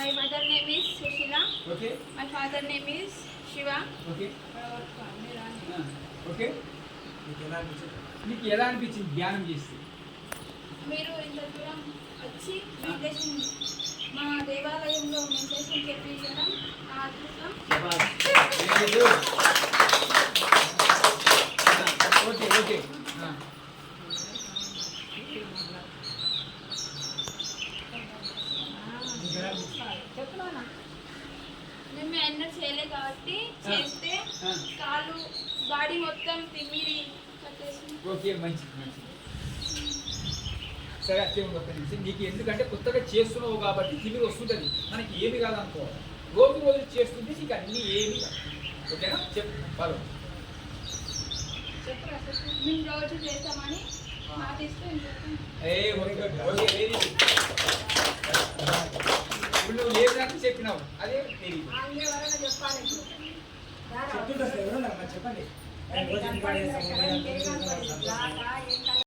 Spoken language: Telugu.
My mother name is Sushila. Okay. My father name is Shiva. Okay. Okay నీకు ఎలా అనిపించింది ధ్యానం చేస్తే? మీరు ఇంత దూరం వచ్చి మెడిటేషన్ మా దేవాలయంలో మెడిటేషన్ చేపించడం నా అదృష్టం. ఓకే ఓకే మేము ఎన్నో చేయలే కాబట్టి చేస్తే కాళ్ళు బాడీ మొత్తం తిమ్మిరి పట్టేసి. ఓకే మంచిది మంచిది. సరే అట్లే ఉంది. ఒక్క నిమిషం నీకు ఎందుకంటే కొత్తగా చేస్తున్నావు కాబట్టి తిమిరి వస్తుంటుంది, మనకి ఏమి కాదనుకో. రోజు రోజు చేస్తుంటే నీకు అన్నీ ఏమి కాదు. ఓకేనా? చెప్పు ఫాలో. మేము రోజు చేస్తామని మాటిస్తూ ఇప్పుడు నువ్వు లేదని చెప్పినావు, అదే చెప్తుంటా చెప్పండి.